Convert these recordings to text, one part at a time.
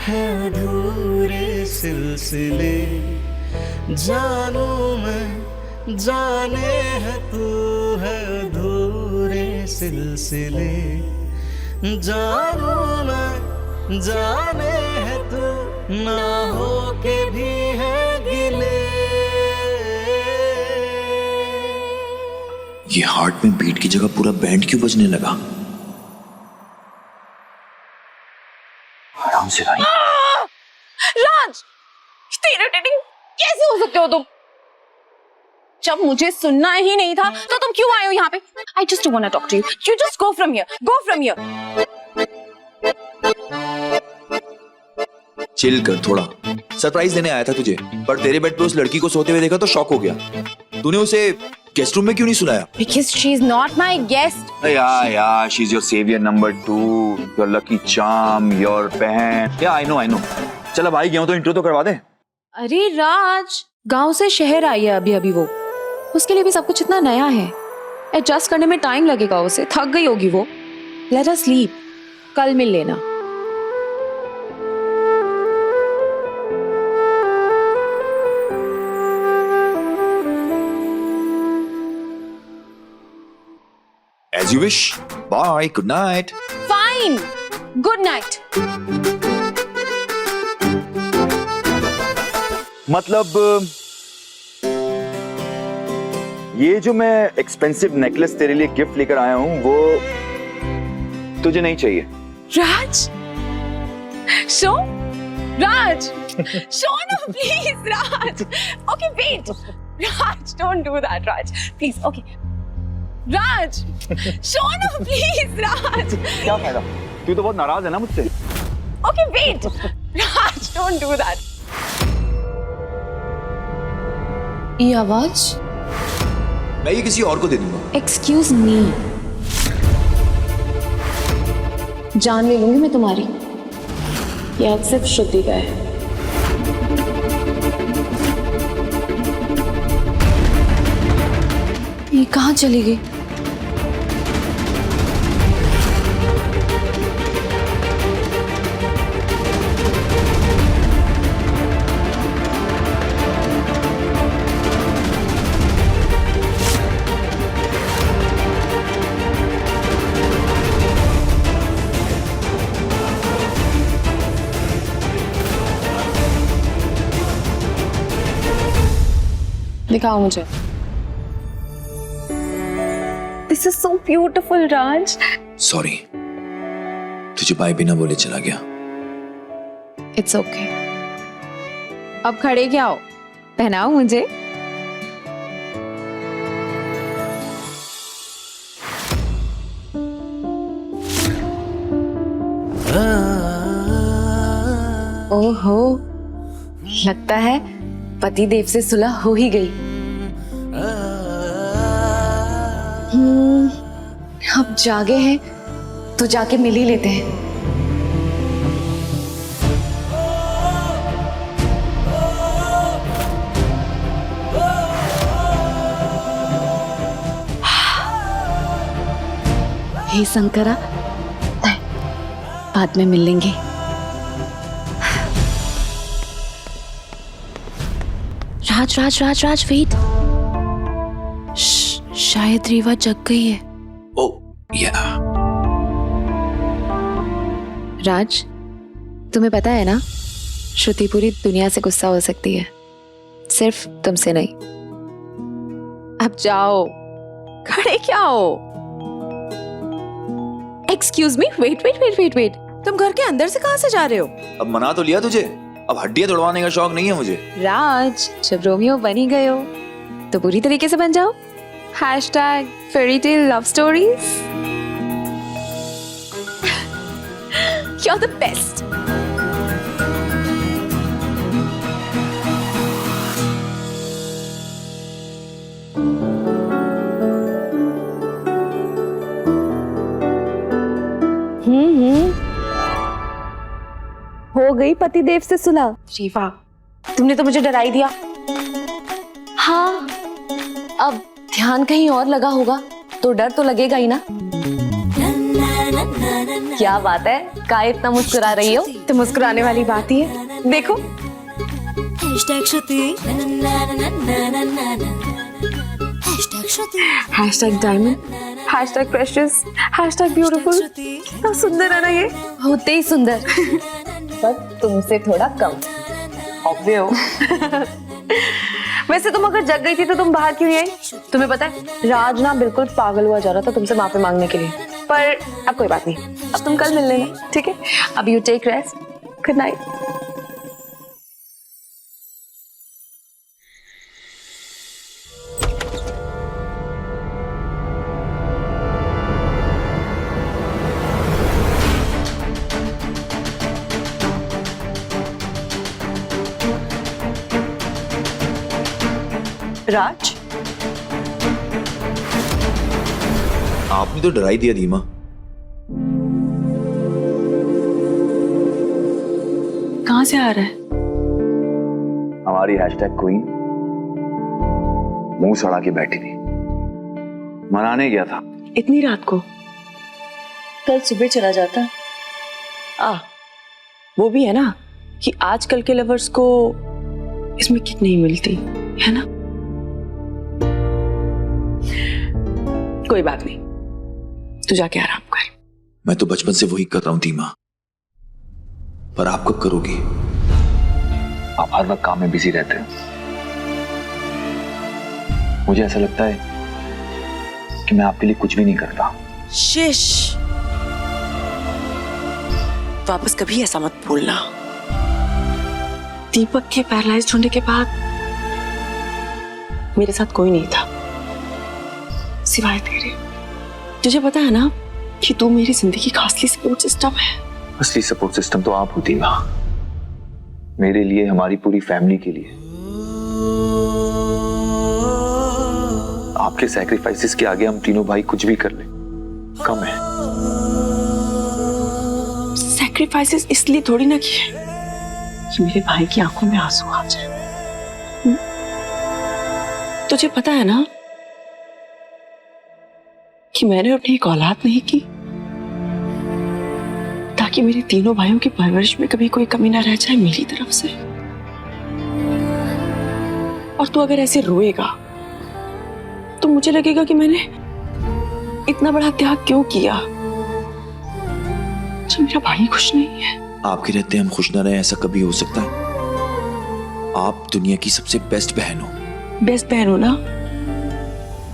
है अधूरे सिलसिले, जानू मैं जाने है तू है अधूरे सिलसिले, जानू मैं जाने है तू ना हो के भी है गिले। ये हार्ट में बीट की जगह पूरा बैंड क्यों बजने लगा? आराम से भाई। राज, इतने इरिटेटिंग कैसे हो सकते हो तुम? जब मुझे सुनना ही नहीं था तो तुम क्यों आए हो यहाँ पे? I just don't wanna talk to you. You just go from here. Go from here. Chill कर थोड़ा। सरप्राइज देने आया था तुझे, पर तेरे बेड पे उस लड़की को सोते हुए देखा तो शॉक हो गया। तूने उसे गेस्ट रूम में क्यों नहीं सुलाया? Because she's not my guest. Yeah, she's your savior number 2, your lucky charm, your बहन। Yeah, I know। चल अब आई गया हूँ तो इंट्रो तो करवा दे। अरे राज, गांव से शहर आई है अभी वो, उसके लिए भी सब कुछ इतना नया है, एडजस्ट करने में टाइम लगेगा उसे, थक गई होगी वो। Let her sleep. कल मिल लेना। As you wish. Bye. Good night. Fine. Good night. मतलब ये जो मैं एक्सपेंसिव नेकलेस तेरे लिए गिफ्ट लेकर आया हूँ वो तुझे नहीं चाहिए। Raj, show, Raj, show no, please, Raj. Okay, wait, Raj, don't do that, Raj. Please, okay, Raj, show no, please, Raj. क्या फायदा? तू तो बहुत नाराज है ना मुझसे। Okay, wait, Raj, don't do that. ये आवाज? मैं ये किसी और को दे दूंगा। Excuse me. जान ले लूंगी मैं तुम्हारी। ये आज सिर्फ श्रुति का है। ये कहाँ चली गई? दिखाओ मुझे। This is so beautiful, Raj. Sorry. तुझे बाय बिना बोले चला गया। It's okay. अब खड़े क्या हो? पहनाओ मुझे। ओहो, लगता है पति देव से सुलह हो ही गई। अब जागे हैं तो जाके मिल ही लेते हैं। हे शंकरा, बाद में मिल लेंगे। राज वेट। शायद रीवा जग गई है। या राज, तुम्हें पता है ना, श्रुति पूरी दुनिया से गुस्सा हो सकती है, सिर्फ तुमसे नहीं। अब जाओ, खड़े क्या हो? Excuse me, wait. तुम घर के अंदर से कहां से जा रहे हो? अब मना तो लिया तुझे, अब हड्डियां तोड़वाने का शौक नहीं है मुझे। राज, जब रोमियो बन ही गए हो तो पूरी तरीके से बन जाओ। #fairytale love stories. You're the best. हो गई पतिदेव से सुलह। रीवा, तुमने तो मुझे डरा ही दिया। हाँ, अब ध्यान कहीं और लगा होगा तो डर तो लगेगा ही ना। क्या बात है, काय इतना मुस्कुरा रही हो? तो मुस्कुराने वाली बात ही है, देखो। Hashtag Shruti. Hashtag Shruti. Hashtag diamond, hashtag precious, hashtag beautiful. कितना सुंदर है ना ये, होते ही सुंदर। पर तुमसे थोड़ा कम ऑब्वियस। वैसे तुम अगर जग गई थी तो तुम बाहर क्यों नहीं आई? तुम्हें पता है राज ना बिल्कुल पागल हुआ जा रहा था तुमसे माफी मांगने के लिए, पर अब कोई बात नहीं, अब तुम कल मिल लेना, ठीक है? अब you take rest, good night. Raj, आपने तो डरा ही दिया धीमा। कहाँ से आ रहा है? हमारी हैशटैग क्वीन मुंह सड़ा के बैठी थी, मनाने गया था। इतनी रात को? कल सुबह चला जाता। वो भी है ना कि आजकल के लवर्स को इसमें किक नहीं मिलती है ना। कोई बात नहीं, तू जाके आराम कर। मैं तो बचपन से वही कर रहा हूं धीमा, पर आप कब करोगी? आप हर वक्त काम में बिजी रहते हैं। मुझे ऐसा लगता है कि मैं आपके लिए कुछ भी नहीं करता। शिश, वापस कभी ऐसा मत बोलना। दीपक के पैरालाइज्ड होने के बाद मेरे साथ कोई नहीं था सिवाय तेरे। तुझे पता है ना कि तू मेरी जिंदगी का असली सपोर्ट सिस्टम है। असली सपोर्ट सिस्टम तो आप होती ना, मेरे लिए, हमारी पूरी फैमिली के लिए। आपके सैक्रिफाइसेस के आगे हम तीनों भाई कुछ भी कर ले कम है। सैक्रिफाइसेस इसलिए थोड़ी ना किए कि मेरे भाई की आंखों में आंसू आ जाए। तुझे पता है ना कि मैंने अपनी एक औलाद नहीं की ताकि मेरे तीनों भाइयों की परवरिश में कभी कोई कमी ना रह जाए मेरी तरफ से। और तू अगर ऐसे रोएगा तो मुझे लगेगा कि मैंने इतना बड़ा त्याग क्यों किया जब मेरा भाई खुश नहीं है। आपके रहते हम खुश न रहे, ऐसा कभी हो सकता है? आप दुनिया की सबसे बेस्ट बहन हो। बेस्ट बहन हो ना,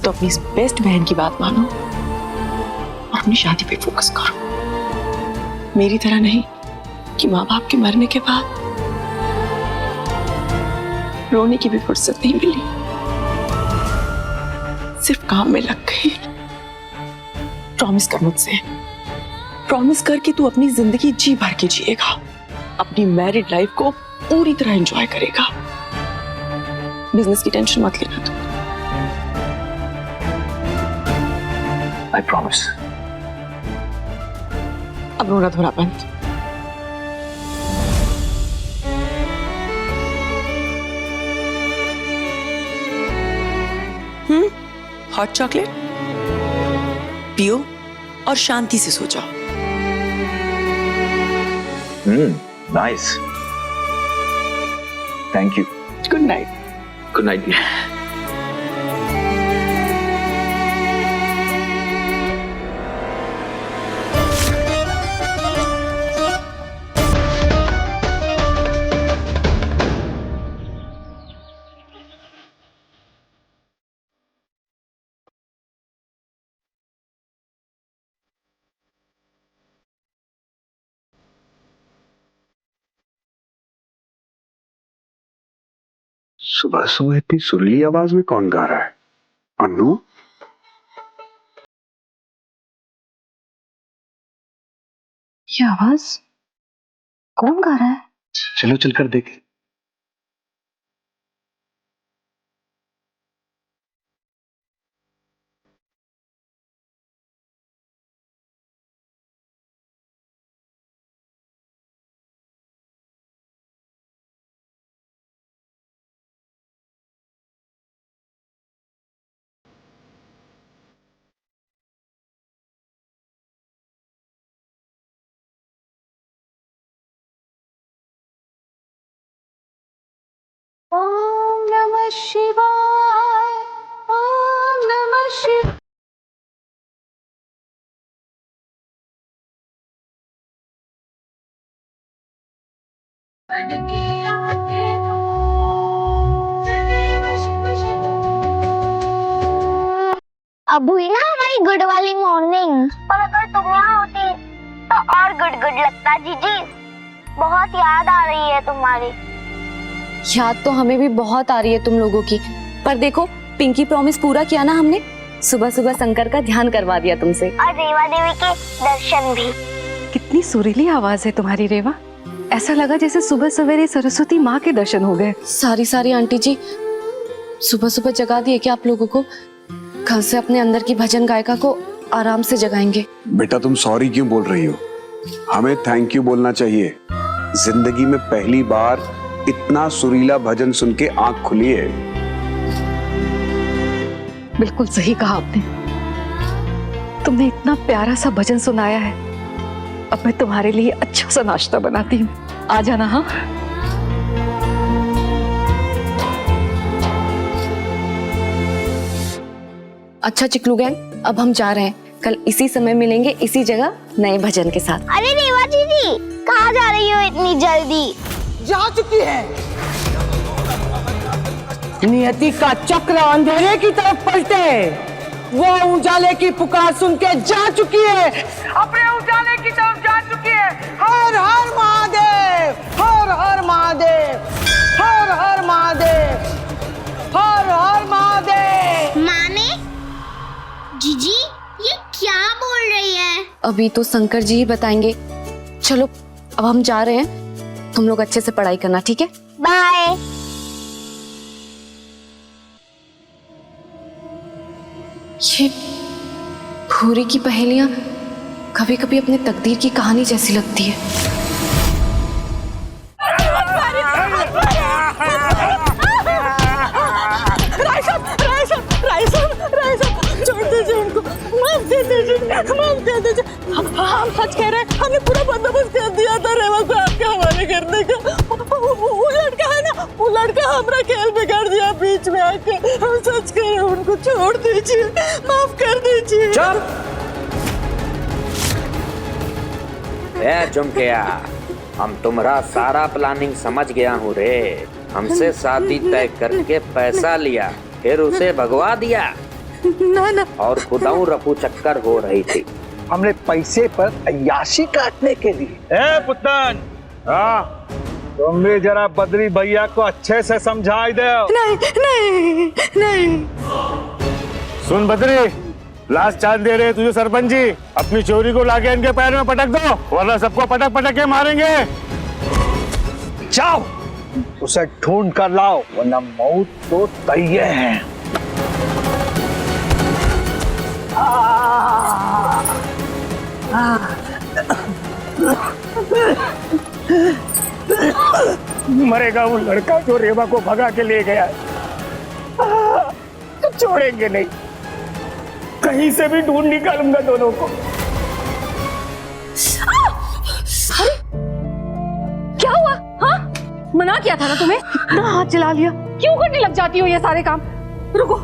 तो अपनी इस बेस्ट बहन की बात मानो और अपनी शादी पे फोकस करो। मेरी तरह नहीं कि माँ बाप के मरने के बाद रोने की भी फुर्सत नहीं मिली, सिर्फ काम में लग गई। प्रॉमिस कर मुझसे, प्रॉमिस कर कि तू अपनी जिंदगी जी भर के जिएगा, अपनी मैरिड लाइफ को पूरी तरह एंजॉय करेगा। बिजनेस की टेंशन मत लेना तू। I promise. अब रोना धोना बंद। हॉट चॉकलेट पियो और शांति से सो जाओ। Nice, thank you. Good night. Good night. सुबह सुबह इतनी सुरीली आवाज में कौन गा रहा है? अन्नू? ये आवाज कौन गा रहा है? चलो चलकर देखें। नमः शिवाय, ओम नमः शिवाय। अब हुई ना हमारी गुड वाली मॉर्निंग। पर अगर तुम यहाँ होती तो और गुड गुड लगता। जीजी बहुत याद आ रही है तुम्हारी। याद तो हमें भी बहुत आ रही है तुम लोगों की, पर देखो पिंकी प्रॉमिस पूरा किया ना हमने। सुबह सुबह शंकर का ध्यान करवा दिया तुमसे, और रेवा देवी के दर्शन भी। कितनी सुरीली आवाज है तुम्हारी रेवा, ऐसा लगा जैसे सुबह सवेरे सरस्वती माँ के दर्शन हो गए। सारी आंटी जी सुबह सुबह जगा दिए क्या आप लोगों को? कल से अपने अंदर की भजन गायिका को आराम से जगाएंगे। बेटा तुम सॉरी क्यों बोल रही हो? हमें थैंक यू बोलना चाहिए। जिंदगी में पहली बार इतना सुरीला भजन सुन के आंख खुली है। बिल्कुल सही कहा आपने, तुमने इतना प्यारा सा भजन सुनाया है। अब मैं तुम्हारे लिए अच्छा सा नाश्ता बनाती हूँ, आ जाना। हाँ अच्छा चिकलू गैंग, अब हम जा रहे हैं। कल इसी समय मिलेंगे इसी जगह नए भजन के साथ। अरे रेवा दीदी कहाँ जा रही हो इतनी जल्दी? जा चुकी है। नियति का चक्र अंधेरे की तरफ पलटे, वो उजाले की पुकार सुन के जा चुकी है, अपने उजाले की तरफ जा चुकी है। हर हर महादेव, हर हर महादेव, हर हर महादेव, हर हर महादेव। माने जीजी ये क्या बोल रही है? अभी तो शंकर जी ही बताएंगे। चलो अब हम जा रहे हैं, तुम लोग अच्छे से पढ़ाई करना, ठीक है? बाय। ये भूरी की पहेलियां कभी कभी अपने तकदीर की कहानी जैसी लगती है। छोड़ दीजिए उनको, माफ कर दीजिए, माफ कर दीजिए। हम सच कह रहे हैं, हमने पूरा बंदोबस्त कर दिया था रेवा को आपके हवाले करने का। वो लड़का है ना, वो लड़का हमारा खेल बिगाड़ दिया बीच में आकर। हम सच कह रहे हैं, उनको छोड़ दीजिए, माफ कर दीजिए। चुमकिया, हम तुम्हारा सारा प्लानिंग समझ गया हूँ रे। हमसे शादी तय करके पैसा लिया, फिर उसे भगवा दिया ना और खुदाऊ रफू चक्कर हो रही थी। हमने पैसे पर अय्याशी काटने के लिए। ए पुत्तन, हाँ तुम भी जरा बद्री भैया को अच्छे से समझाई दे। नहीं। सुन बद्री, लास्ट चांद दे रहे तुझे सरपंच जी, अपनी चोरी को लाके इनके पैर में पटक दो, वरना सबको पटक पटक के मारेंगे। जाओ उसे ढूंढ कर लाओ, वरना मौत तो तय है। मरेगा वो लड़का जो रेवा को भगा के ले गया है। तो छोड़ेंगे नहीं, कहीं से भी ढूंढ निकालूंगा दोनों को। क्या हुआ? हाँ मना किया था ना तुम्हें, इतना हाथ चला लिया। क्यों करने लग जाती हो ये सारे काम? रुको।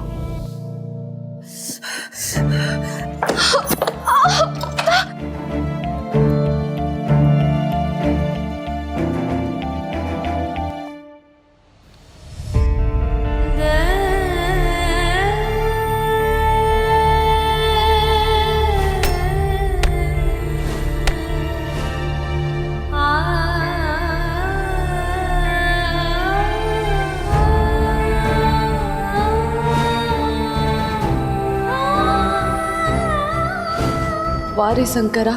वारे शंकरा,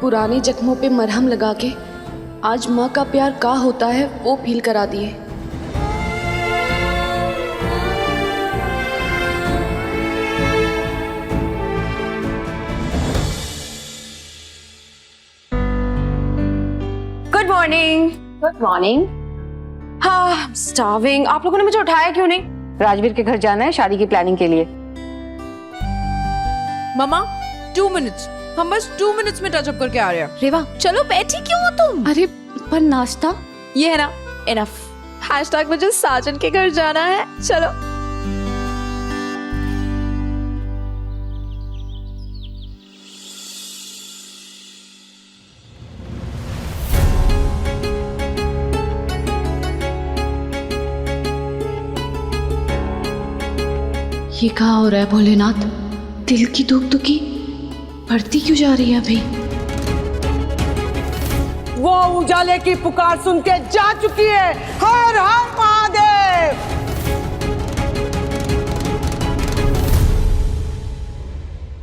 पुराने जख्मों पे मरहम लगा के आज माँ का प्यार का होता है वो फील करा दिए। Good morning. Good morning. हाँ स्टार्विंग। आप लोगों ने मुझे उठाया क्यों नहीं? राजवीर के घर जाना है शादी की प्लानिंग के लिए। मामा 2 मिनट्स, हम बस 2 मिनट्स में टच अप करके आ रहे हैं। रेवा चलो बैठी क्यों हो तुम? अरे पर नाश्ता ये है ना, इनफ। हैशटैग मुझे साजन के घर जाना है। चलो। ये कहा हो रहा है भोलेनाथ? दिल की दुख दुखी बढ़ती क्यों जा रही है अभी? वो उजाले की पुकार सुन के जा चुकी है। हर हर महादेव।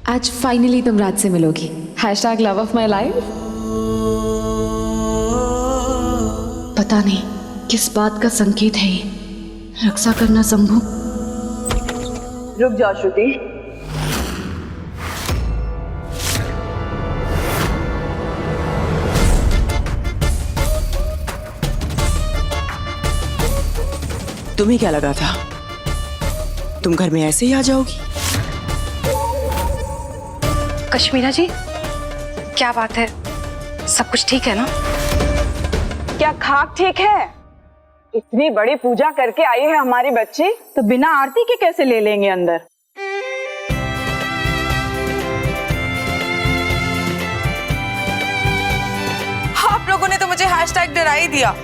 आज फाइनली तुम राज से मिलोगी। Hashtag love of my life. पता नहीं किस बात का संकेत है ये। रक्षा करना संभव। रुक जाओ श्रुति। तुम्हें क्या लगा था तुम घर में ऐसे ही आ जाओगी? कश्मीरा जी, क्या बात है? सब कुछ ठीक है ना? क्या खाक ठीक है? इतनी बड़ी पूजा करके आई है हमारी बच्ची, तो बिना आरती के कैसे ले लेंगे अंदर? आप लोगों ने तो मुझे हैशटैग डरा ही दिया।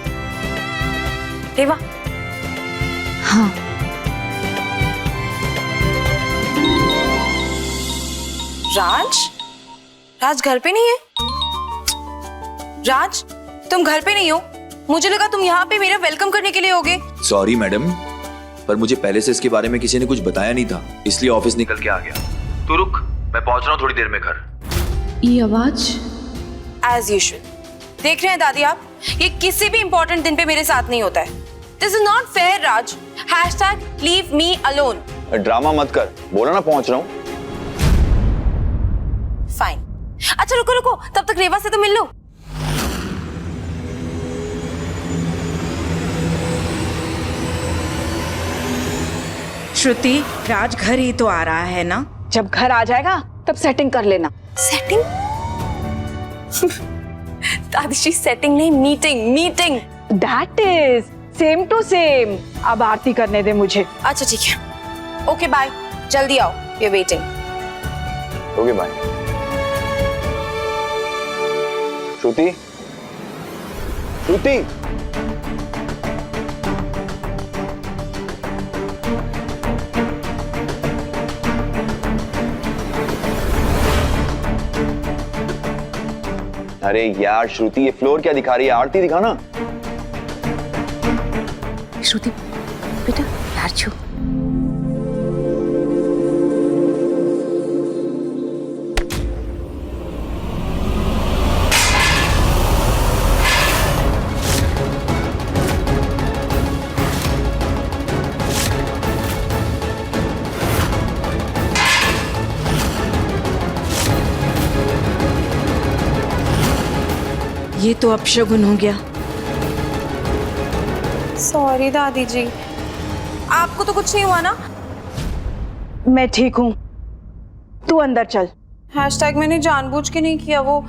रेवा। हाँ। राज घर पे नहीं है? राज, तुम घर पे नहीं हो? मुझे लगा तुम यहाँ पे मेरा वेलकम करने के लिए होगे। सॉरी मैडम, पर मुझे पहले से इसके बारे में किसी ने कुछ बताया नहीं था, इसलिए ऑफिस निकल के आ गया। तू रुक, मैं पहुंच रहा हूँ थोड़ी देर में घर। ये आवाज? As usual. देख रहे हैं दादी आप, ये किसी भी इंपॉर्टेंट दिन पे मेरे साथ नहीं होता है। This is not fair Raj. Hashtag leave me alone. Drama मत कर, बोला ना पहुंच रहा हूँ। फाइन। अच्छा रुको रुको, तब तक रेवा से तो मिल लो। श्रुति, राज घर ही तो आ रहा है ना? जब घर आ जाएगा तब सेटिंग कर लेना। सेटिंग? दादी जी सेटिंग नहीं, meeting. Meeting. That is same to same. अब आरती करने दे मुझे। अच्छा ठीक है, ओके बाय। जल्दी आओ, we are waiting. Okay bye. Shruti, Shruti. अरे यार श्रुति, ये फ्लोर क्या दिखा रही है? आरती दिखा ना। श्रुति बेटा, यार छू। ये तो अपशगुन हो गया। सॉरी दादी जी, आपको तो कुछ नहीं हुआ ना? मैं ठीक हूँ, तू अंदर चल। हैशटैग मैंने जानबूझ के नहीं किया। वो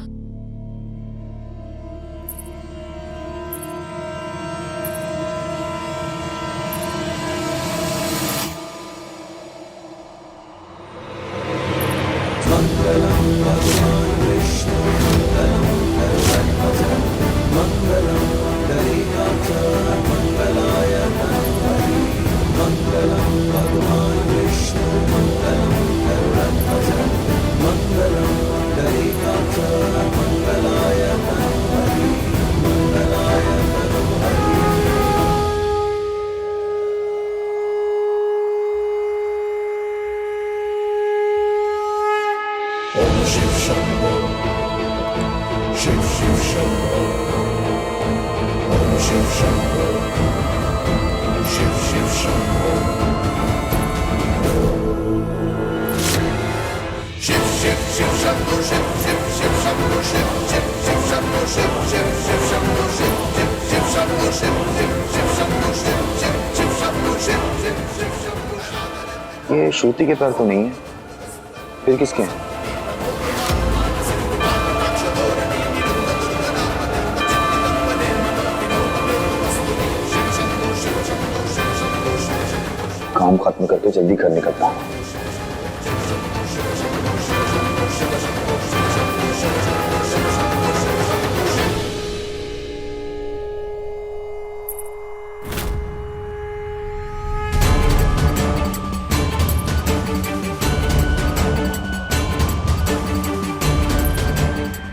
शिव शंभो, शिव शिव शंभो, ओम शिव शंभो, शिव शिव शंभो, शिव शिव शिव शंभो, शिव शिव शिव शंभो, शिव शिव शिव शंभो, शिव शिव शिव शंभो, शिव शिव शिव शंभो, शिव शिव शिव शंभो, शिव शिव शिव शंभो, शिव शिव शिव शंभो। ये श्रुति के पैर तो नहीं है, फिर किसके हैं? काम खत्म करके जल्दी घर निकलता हूँ।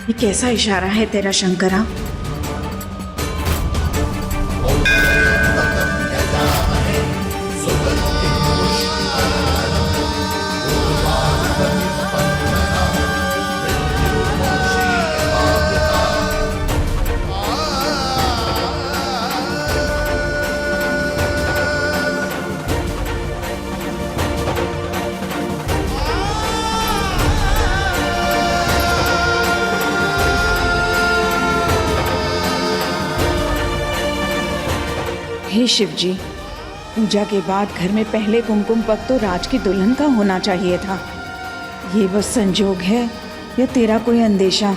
ये कैसा इशारा है तेरा शंकरा? हे शिव जी, पूजा के बाद घर में पहले कुमकुम पग तो राज की दुल्हन का होना चाहिए था। ये बस संजोग है या तेरा कोई अंदेशा?